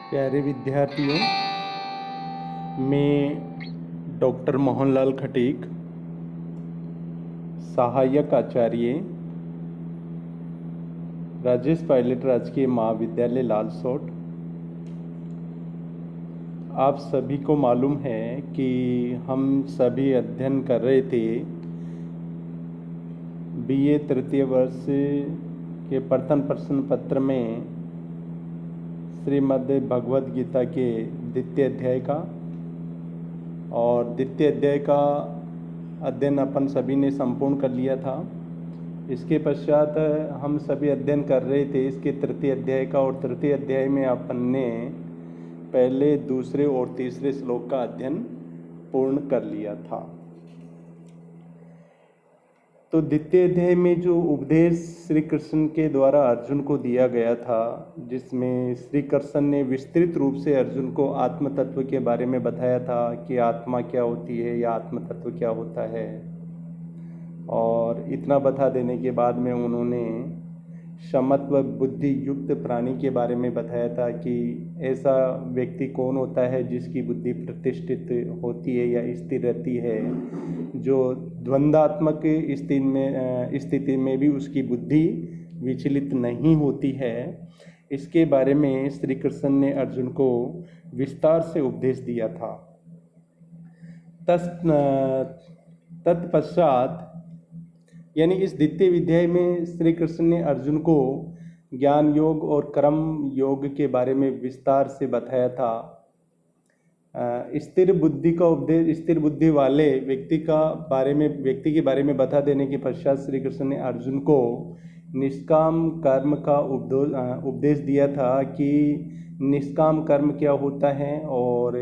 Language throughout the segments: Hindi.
प्यारे विद्यार्थियों, मैं डॉक्टर मोहनलाल खटीक, सहायक आचार्य, राजेश पायलट राजकीय महाविद्यालय लालसोट। आप सभी को मालूम है कि हम सभी अध्ययन कर रहे थे बीए तृतीय वर्ष के प्रथम प्रश्न पत्र में श्रीमद् भगवद गीता के द्वितीय अध्याय का, और द्वितीय अध्याय का अध्ययन अपन सभी ने संपूर्ण कर लिया था। इसके पश्चात हम सभी अध्ययन कर रहे थे इसके तृतीय अध्याय का, और तृतीय अध्याय में अपन ने पहले, दूसरे और तीसरे श्लोक का अध्ययन पूर्ण कर लिया था। तो द्वितीय अध्याय में जो उपदेश श्री कृष्ण के द्वारा अर्जुन को दिया गया था, जिसमें श्री कृष्ण ने विस्तृत रूप से अर्जुन को आत्म तत्व के बारे में बताया था कि आत्मा क्या होती है या आत्म तत्व क्या होता है। और इतना बता देने के बाद में उन्होंने समत्व बुद्धि युक्त प्राणी के बारे में बताया था कि ऐसा व्यक्ति कौन होता है जिसकी बुद्धि प्रतिष्ठित होती है या स्थिर रहती है, जो द्वंद्वात्मक स्थिति में भी उसकी बुद्धि विचलित नहीं होती है। इसके बारे में श्री कृष्ण ने अर्जुन को विस्तार से उपदेश दिया था। तत्पश्चात यानी इस द्वितीय अध्याय में श्री कृष्ण ने अर्जुन को ज्ञान योग और कर्म योग के बारे में विस्तार से बताया था। स्थिर बुद्धि का उपदेश स्थिर बुद्धि वाले व्यक्ति के बारे में बता देने के पश्चात श्री कृष्ण ने अर्जुन को निष्काम कर्म का उपदेश दिया था कि निष्काम कर्म क्या होता है और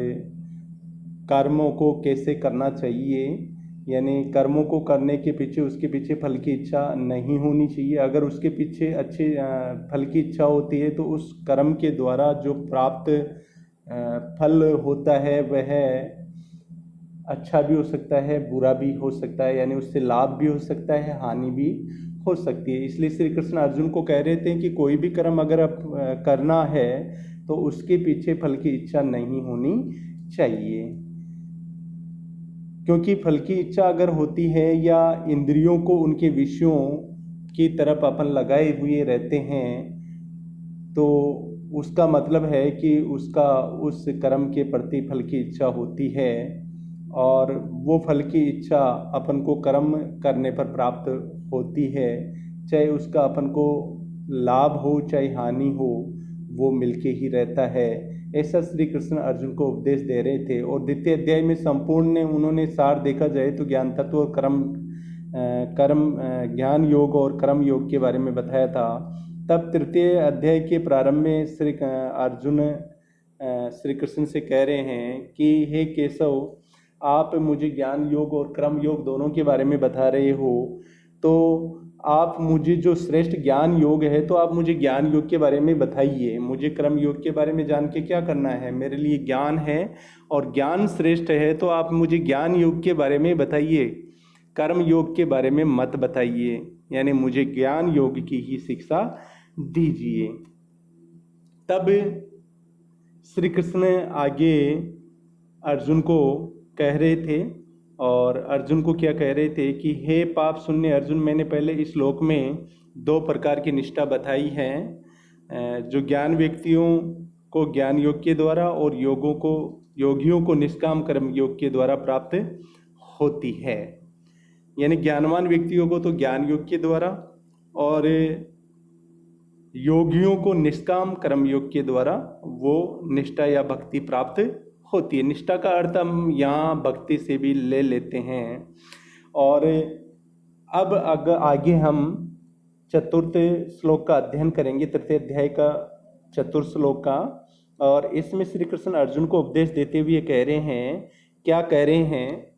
कर्मों को कैसे करना चाहिए। यानी कर्मों को करने के पीछे उसके पीछे फल की इच्छा नहीं होनी चाहिए। अगर उसके पीछे अच्छे फल की इच्छा होती है तो उस कर्म के द्वारा जो प्राप्त फल होता है वह अच्छा भी हो सकता है, बुरा भी हो सकता है, यानी उससे लाभ भी हो सकता है, हानि भी हो सकती है। इसलिए श्री कृष्ण अर्जुन को कह रहे थे कि कोई भी कर्म अगर आप करना है तो उसके पीछे फल की इच्छा नहीं होनी चाहिए, क्योंकि फल की इच्छा अगर होती है या इंद्रियों को उनके विषयों की तरफ अपन लगाए हुए रहते हैं तो उसका मतलब है कि उसका उस कर्म के प्रति फल की इच्छा होती है, और वो फल की इच्छा अपन को कर्म करने पर प्राप्त होती है, चाहे उसका अपन को लाभ हो चाहे हानि हो, वो मिलके ही रहता है। ऐसा श्री कृष्ण अर्जुन को उपदेश दे रहे थे। और द्वितीय अध्याय में संपूर्ण उन्होंने सार देखा जाए तो ज्ञान तत्व और ज्ञान योग और कर्म योग के बारे में बताया था। तब तृतीय अध्याय के प्रारंभ में अर्जुन श्री कृष्ण से कह रहे हैं कि हे केशव, आप मुझे ज्ञान योग और कर्म योग दोनों के बारे में बता रहे हो, तो आप मुझे जो श्रेष्ठ ज्ञान योग है तो आप मुझे ज्ञान योग के बारे में बताइए। मुझे कर्म योग के बारे में जान के क्या करना है, मेरे लिए ज्ञान है और ज्ञान श्रेष्ठ है, तो आप मुझे ज्ञान योग के बारे में बताइए, कर्म योग के बारे में मत बताइए। यानी मुझे ज्ञान योग की ही शिक्षा दीजिए। तब श्री कृष्ण आगे अर्जुन को कह रहे थे, और अर्जुन को क्या कह रहे थे कि हे पाप शून्य अर्जुन, मैंने पहले इस श्लोक में 2 प्रकार की निष्ठा बताई है, जो ज्ञान व्यक्तियों को ज्ञान योग के द्वारा और योगियों को निष्काम कर्म योग के द्वारा प्राप्त होती है। यानी ज्ञानवान व्यक्तियों को तो ज्ञान योग के द्वारा और योगियों को निष्काम कर्म योग के द्वारा वो निष्ठा या भक्ति प्राप्त होती है। निष्ठा का अर्थ हम यहाँ भक्ति से भी ले लेते हैं। और अब आगे हम चतुर्थ श्लोक का अध्ययन करेंगे, तृतीय अध्याय का चतुर्थ श्लोक का। और इसमें श्री कृष्ण अर्जुन को उपदेश देते हुए कह रहे हैं, क्या कह रहे हैं,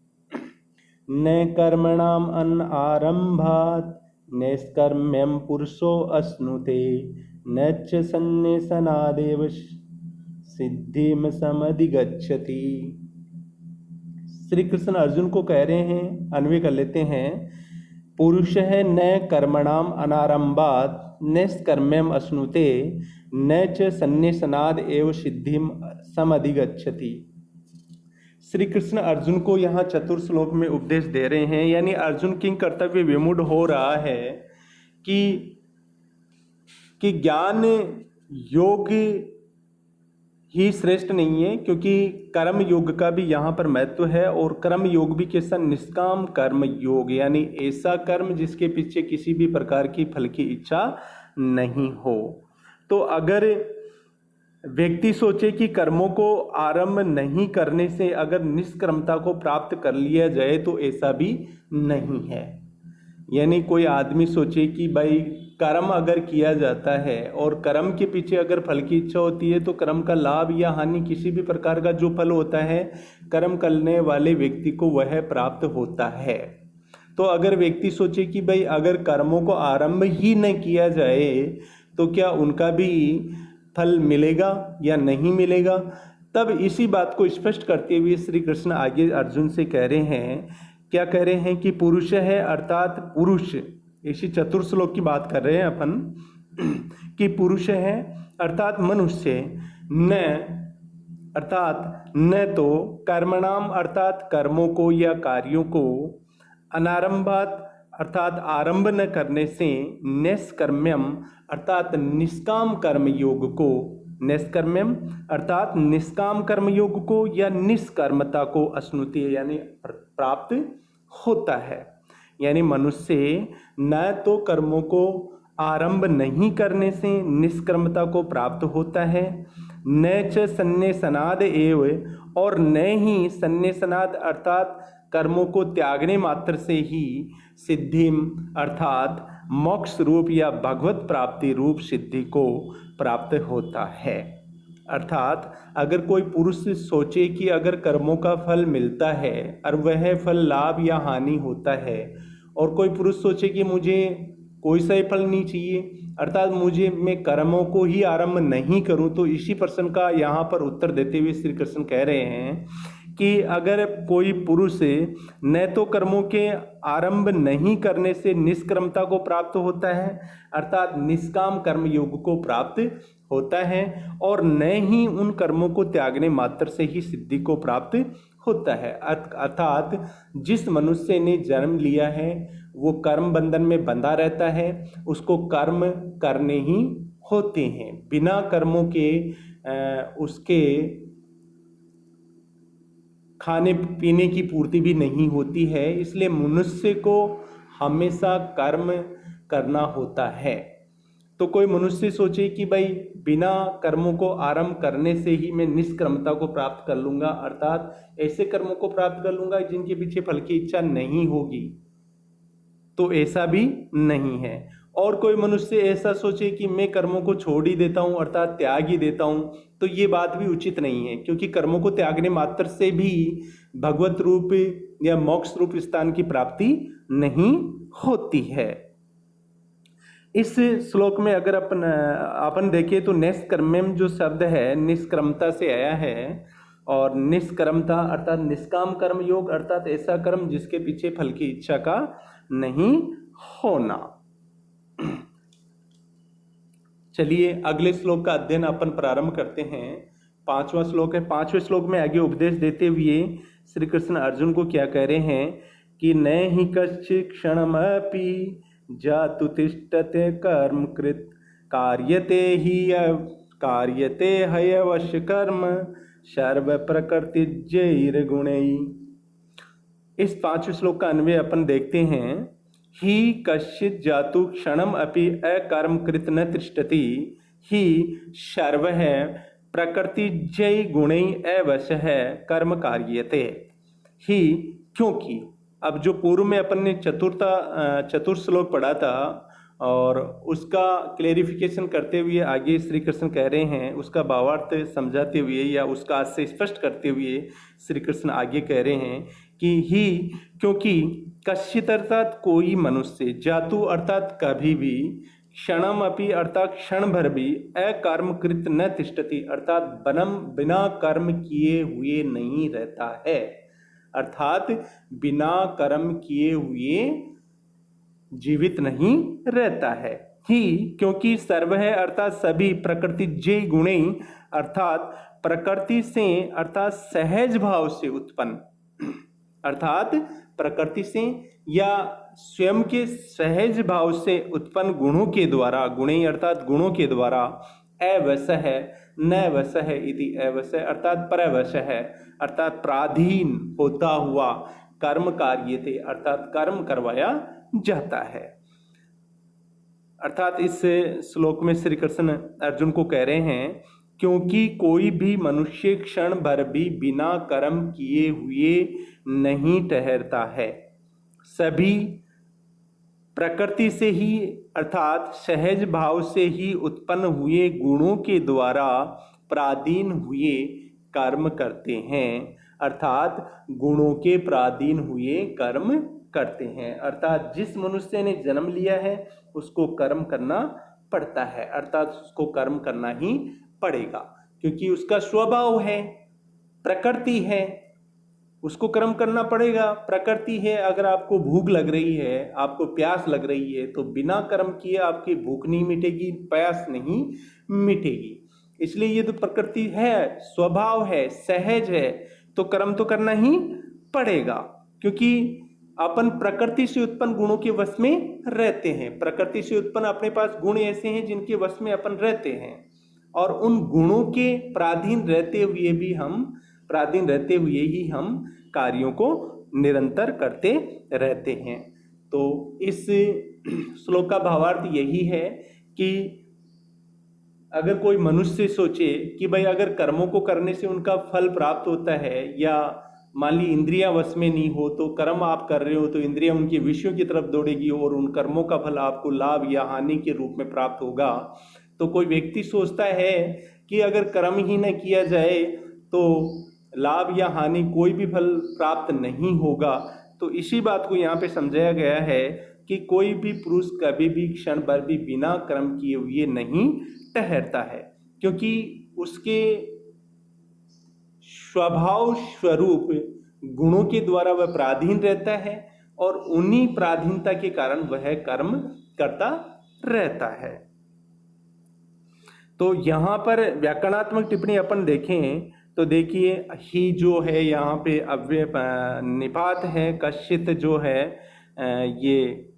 न कर्मणाम अनारंभात् नैष्कर्म्यं पुरुषो अश्नुते न च सन्न्यासनादेव सिद्धिम समधिगच्छति। श्री कृष्ण अर्जुन को कह रहे हैं, अन्वय कर लेते हैं, पुरुष है न कर्मणाम अनारंभात्, नैष्कर्म्यम अश्नुते न च सन्निसनाद एव सिद्धिम समधिगच्छति। श्री कृष्ण अर्जुन को यहाँ चतुर्थ श्लोक में उपदेश दे रहे हैं, यानी अर्जुन किंग कर्तव्य विमूढ़ हो रहा है कि ज्ञान योग ही श्रेष्ठ नहीं है, क्योंकि कर्म योग का भी यहाँ पर महत्व है। और कर्म योग भी कैसा? निष्काम कर्म योग, यानी ऐसा कर्म जिसके पीछे किसी भी प्रकार की फल की इच्छा नहीं हो। तो अगर व्यक्ति सोचे कि कर्मों को आरंभ नहीं करने से अगर निष्कर्मता को प्राप्त कर लिया जाए, तो ऐसा भी नहीं है। यानी कोई आदमी सोचे कि भाई कर्म अगर किया जाता है और कर्म के पीछे अगर फल की इच्छा होती है, तो कर्म का लाभ या हानि किसी भी प्रकार का जो फल होता है, कर्म करने वाले व्यक्ति को वह प्राप्त होता है। तो अगर व्यक्ति सोचे कि भाई अगर कर्मों को आरंभ ही न किया जाए तो क्या उनका भी फल मिलेगा या नहीं मिलेगा, तब इसी बात को स्पष्ट करते हुए श्री कृष्ण आगे अर्जुन से कह रहे हैं, क्या कह रहे हैं कि पुरुष है, अर्थात पुरुष, इसी चतुर्थ श्लोक की बात कर रहे हैं अपन, कि पुरुष है अर्थात मनुष्य, न अर्थात न तो कर्मणाम अर्थात कर्मों को या कार्यों को, अनारंभात अर्थात आरंभ न करने से, नैष्कर्म्यम अर्थात निष्काम कर्म योग को, नैष्कर्म्यम अर्थात निष्काम कर्म योग को या निष्कर्मता को अश्नुति यानी प्राप्त होता है। यानी मनुष्य न तो कर्मों को आरंभ नहीं करने से निष्कर्मता को प्राप्त होता है, न च सन्निसनाद एव, और न ही सन्निसनाद अर्थात कर्मों को त्यागने मात्र से ही सिद्धिम अर्थात मोक्ष रूप या भगवत प्राप्ति रूप सिद्धि को प्राप्त होता है। अर्थात अगर कोई पुरुष सोचे कि अगर कर्मों का फल मिलता है और वह फल लाभ या हानि होता है, और कोई पुरुष सोचे कि मुझे कोई सा फल नहीं चाहिए, अर्थात मैं कर्मों को ही आरंभ नहीं करूं, तो इसी प्रश्न का यहाँ पर उत्तर देते हुए श्री कृष्ण कह रहे हैं कि अगर कोई पुरुष न तो कर्मों के आरंभ नहीं करने से निष्कर्मता को प्राप्त होता है, अर्थात निष्काम कर्म योग को प्राप्त होता है, और न ही उन कर्मों को त्यागने मात्र से ही सिद्धि को प्राप्त होता है। अर्थात जिस मनुष्य ने जन्म लिया है वो कर्म बंधन में बंधा रहता है, उसको कर्म करने ही होते हैं, बिना कर्मों के उसके खाने पीने की पूर्ति भी नहीं होती है। इसलिए मनुष्य को हमेशा कर्म करना होता है। तो कोई मनुष्य सोचे कि भाई बिना कर्मों को आरंभ करने से ही मैं निष्कर्मता को प्राप्त कर लूंगा, अर्थात ऐसे कर्मों को प्राप्त कर लूंगा जिनके पीछे फल की इच्छा नहीं होगी, तो ऐसा भी नहीं है। और कोई मनुष्य ऐसा सोचे कि मैं कर्मों को छोड़ ही देता हूं, अर्थात त्याग ही देता हूं, तो ये बात भी उचित नहीं है, क्योंकि कर्मों को त्यागने मात्र से भी भगवत रूप या मोक्ष रूप स्थान की प्राप्ति नहीं होती है। इस श्लोक में अगर अपन देखें तो नैष्कर्म्यम जो शब्द है निष्कर्मता से आया है, और निष्कर्मता अर्थात निष्काम कर्म योग, अर्थात ऐसा कर्म जिसके पीछे फल की इच्छा का नहीं होना। चलिए अगले श्लोक का अध्ययन अपन प्रारंभ करते हैं। 5वां श्लोक है। 5वें श्लोक में आगे उपदेश देते हुए श्री कृष्ण अर्जुन को क्या कह रहे हैं कि न ही कश्चित् क्षणमपि जातु तिष्ठते कर्म कृत कार्यते हयवश्य कर्म सर्व प्रकृति जैर गुणै। इस 5वें श्लोक का अन्वय अपन देखते हैं। ही कश्चित् जातु क्षणम अपि अकर्म कृत न तिष्ठति ही सर्व प्रकृति जय गुणै अवश्य कर्म कार्यते ही। क्योंकि अब जो पूर्व में अपन ने चतुर्थ श्लोक पढ़ा था और उसका क्लेरिफिकेशन करते हुए आगे श्री कृष्ण कह रहे हैं, उसका भावार्थ समझाते हुए या उसका से स्पष्ट करते हुए श्री कृष्ण आगे कह रहे हैं कि ही क्योंकि कश्चित् अर्थात कोई मनुष्य, जातु अर्थात कभी भी, क्षणम अपि अर्थात क्षण भर भी, अकर्म कृत न तिष्ठति अर्थात बिना कर्म किए हुए नहीं रहता है, अर्थात बिना कर्म किए हुए जीवित नहीं रहता है। ही, क्योंकि सर्व है अर्थात सभी, प्रकृति जे गुणे अर्थात प्रकृति से अर्थात सहज भाव से उत्पन्न, अर्थात प्रकृति से या स्वयं के सहज भाव से उत्पन्न गुणों के द्वारा, गुणे अर्थात गुणों के द्वारा, अवशः न वशः इति, अवशः अर्थात परवशः अर्थात पराधीन होता हुआ, कर्म कार्यते अर्थात कर्म करवाया जाता है। अर्थात इस श्लोक में श्री कृष्ण अर्जुन को कह रहे हैं, क्योंकि कोई भी मनुष्य क्षण भर भी बिना कर्म किए हुए नहीं ठहरता है। सभी प्रकृति से ही अर्थात सहज भाव से ही उत्पन्न हुए गुणों के द्वारा पराधीन हुए कर्म करते हैं, अर्थात गुणों के पराधीन हुए कर्म करते हैं। अर्थात जिस मनुष्य ने जन्म लिया है उसको कर्म करना पड़ता है, अर्थात उसको कर्म करना ही पड़ेगा, क्योंकि उसका स्वभाव है, प्रकृति है, उसको कर्म करना पड़ेगा। प्रकृति है, अगर आपको भूख लग रही है, आपको प्यास लग रही है, तो बिना कर्म किए आपकी भूख नहीं मिटेगी, प्यास नहीं मिटेगी। इसलिए ये तो प्रकृति है, स्वभाव है, सहज है, तो कर्म तो करना ही पड़ेगा, क्योंकि अपन प्रकृति से उत्पन्न गुणों के वश में रहते हैं। प्रकृति से उत्पन्न अपने पास गुण ऐसे हैं जिनके वश में अपन रहते हैं, और उन गुणों के पराधीन रहते हुए ही हम कार्यों को निरंतर करते रहते हैं। तो इस श्लोक का भावार्थ यही है कि अगर कोई मनुष्य सोचे कि भाई अगर कर्मों को करने से उनका फल प्राप्त होता है, या मान ली इंद्रियां वश में नहीं हो, तो कर्म आप कर रहे हो तो इंद्रियां उनके विषयों की तरफ दौड़ेगी और उन कर्मों का फल आपको लाभ या हानि के रूप में प्राप्त होगा। तो कोई व्यक्ति सोचता है कि अगर कर्म ही न किया जाए तो लाभ या हानि कोई भी फल प्राप्त नहीं होगा। तो इसी बात को यहाँ पे समझाया गया है कि कोई भी पुरुष कभी भी क्षण भर भी बिना कर्म किए हुए नहीं ठहरता है, क्योंकि उसके स्वभाव स्वरूप गुणों के द्वारा वह पराधीन रहता है, और उन्हीं पराधीनता के कारण वह कर्म करता रहता है। तो यहाँ पर व्याकरणात्मक टिप्पणी अपन देखें तो देखिए, ही जो है यहाँ पे अव्यय निपात है, कश्चित जो है ये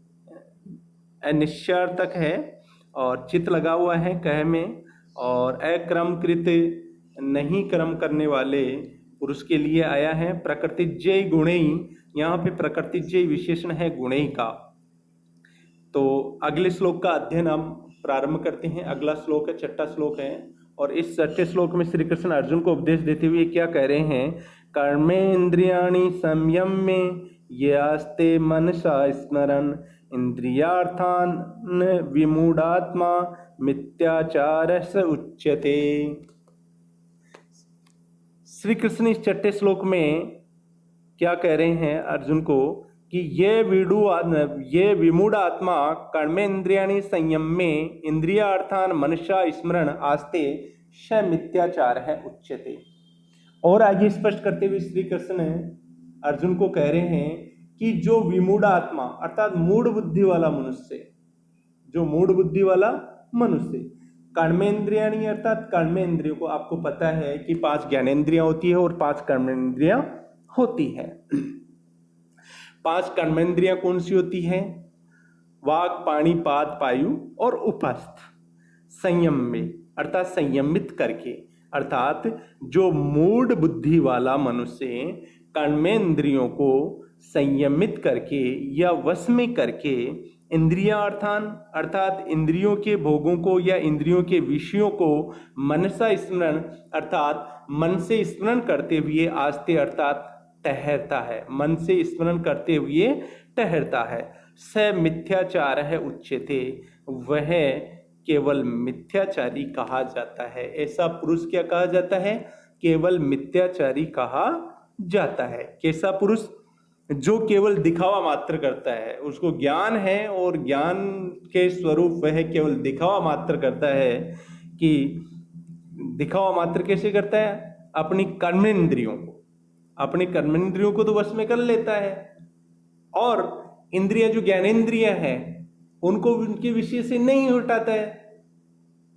अनिश्चयार्थक है, और चित लगा हुआ है कह में, और अक्रमकृत नहीं कर्म करने वाले पुरुष के लिए आया है। प्रकृतिजय गुणेय, यहाँ पे प्रकृतिजय विशेषण है गुणेय का। तो अगले श्लोक का अध्ययन हम प्रारंभ करते हैं। अगला श्लोक है, छठा श्लोक है, और इस छठे श्लोक में श्री कृष्ण अर्जुन को उपदेश देते हुए क्या कह रहे हैं, कर्मेन्द्रियाणि संयम्य यास्ते मनसा स्मरन् इंद्रियार्थान विमूढ़ात्मा मिथ्याचारः उच्यते। श्री कृष्ण इस छठे श्लोक में क्या कह रहे हैं अर्जुन को कि ये विमूढ़ आत्मा कर्मेन्द्रियाणि संयम्य इंद्रियार्थान मनसा स्मरण आस्ते स मिथ्याचार है उच्यते। और आगे स्पष्ट करते हुए श्री कृष्ण अर्जुन को कह रहे हैं कि जो विमूढ़ आत्मा अर्थात मूढ़ बुद्धि वाला मनुष्य, जो मूढ़ बुद्धि वाला मनुष्य, कर्मेंद्रियाणि अर्थात कर्मेंद्रियों को, आपको पता है कि 5 ज्ञानेंद्रियां होती है और 5 कर्मेंद्रियां होती है। 5 कर्मेंद्रियां कौन सी होती हैं? वाक, पाणी, पाद, पायु और उपस्थ। संयम में अर्थात संयमित करके, अर्थात जो मूढ़ बुद्धि वाला मनुष्य कर्मेंद्रियों को संयमित करके या वश में करके इंद्रियां अर्थात इंद्रियों के भोगों को या इंद्रियों के विषयों को मनसा स्मरण अर्थात मन से स्मरण करते हुए आस्ते अर्थात ठहरता है, मन से स्मरण करते हुए ठहरता है। स मिथ्याचार है उच्यते, वह केवल मिथ्याचारी कहा जाता है। ऐसा पुरुष क्या कहा जाता है? केवल मिथ्याचारी कहा जाता है। कैसा पुरुष? जो केवल दिखावा मात्र करता है, उसको ज्ञान है और ज्ञान के स्वरूप वह केवल दिखावा मात्र करता है। कि दिखावा मात्र कैसे करता है? अपनी कर्मेंद्रियों को तो वश में कर लेता है, और इंद्रियां जो ज्ञानेंद्रियां हैं उनको उनके विषय से नहीं हटाता है,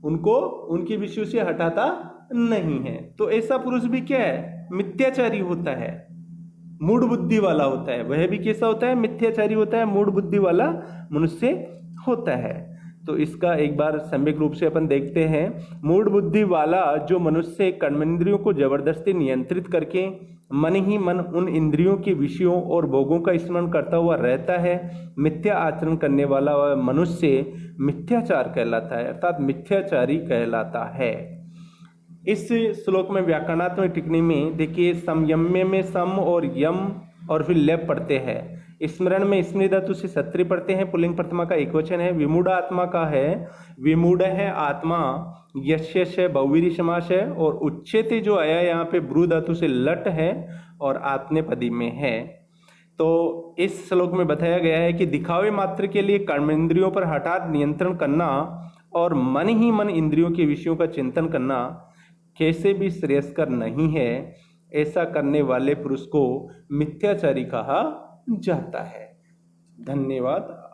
उनको उनके विषयों से हटाता नहीं है। तो ऐसा पुरुष भी क्या है, मिथ्याचारी होता है, मूढ़ बुद्धि वाला होता है। वह भी कैसा होता है, मिथ्याचारी होता है, मूढ़ बुद्धि वाला मनुष्य होता है। तो इसका एक बार सम्यक रूप से अपन देखते हैं। मूढ़ बुद्धि वाला जो मनुष्य कर्मेंद्रियों को जबरदस्ती नियंत्रित करके मन ही मन उन इंद्रियों के विषयों और भोगों का स्मरण करता हुआ रहता है, मिथ्या आचरण करने वाला मनुष्य मिथ्याचार कहलाता है, अर्थात मिथ्याचारी कहलाता है। इस श्लोक में व्याकरणात्मक टिप्पणी में देखिए, संयम्य में सम और यम और फिर लेप पढ़ते हैं। स्मरण में स्मृति धातु से सत्री पढ़ते हैं, पुल्लिंग प्रथमा का एकवचन है। विमूढ़ आत्मा का है, विमूढ़ है आत्मा, यश है, बहुवीरी समास है, और उच्चेते जो आया यहाँ पे ब्रू धातु से लट है और आत्नेपदी में है। तो इस श्लोक में बताया गया है कि दिखावे मात्र के लिए कर्मेंद्रियों पर हठात नियंत्रण करना और मन ही मन इंद्रियों के विषयों का चिंतन करना कैसे भी श्रेयस्कर नहीं है। ऐसा करने वाले पुरुष को मिथ्याचारी कहा जाता है। धन्यवाद।